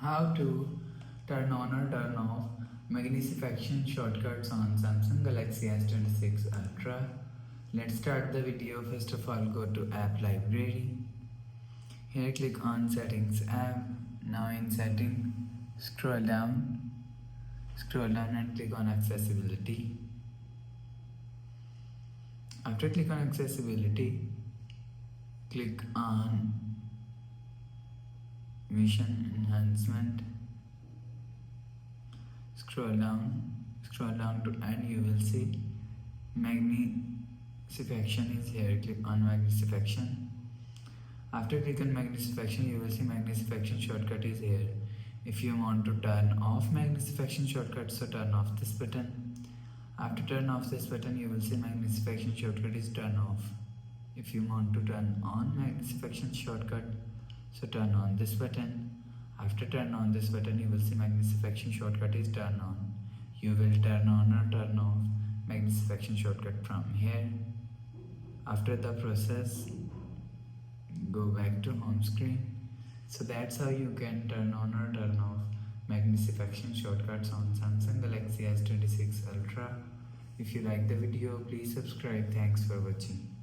How to turn on or turn off Magnification shortcuts on Samsung Galaxy S26 Ultra. Let's start the video. First of all, go to App Library. Here click on Settings app. Now in Setting, scroll down and click on Accessibility. After click on Accessibility, click on Mission Enhancement. Scroll down to end. You will see Magnification is here. Click on Magnification. After click on Magnification, you will see Magnification shortcut is here. If you want to turn off Magnification shortcut, so turn off this button. After turn off this button, you will see Magnification shortcut is turn off. If you want to turn on Magnification shortcut, so turn on this button. After turn on this button, you will see Magnification shortcut is turn on. You will turn on or turn off Magnification shortcut from here. After the process, go back to home screen. So that's how you can turn on or turn off Magnification shortcuts on Samsung Galaxy S26 Ultra. If you like the video, please subscribe. Thanks for watching.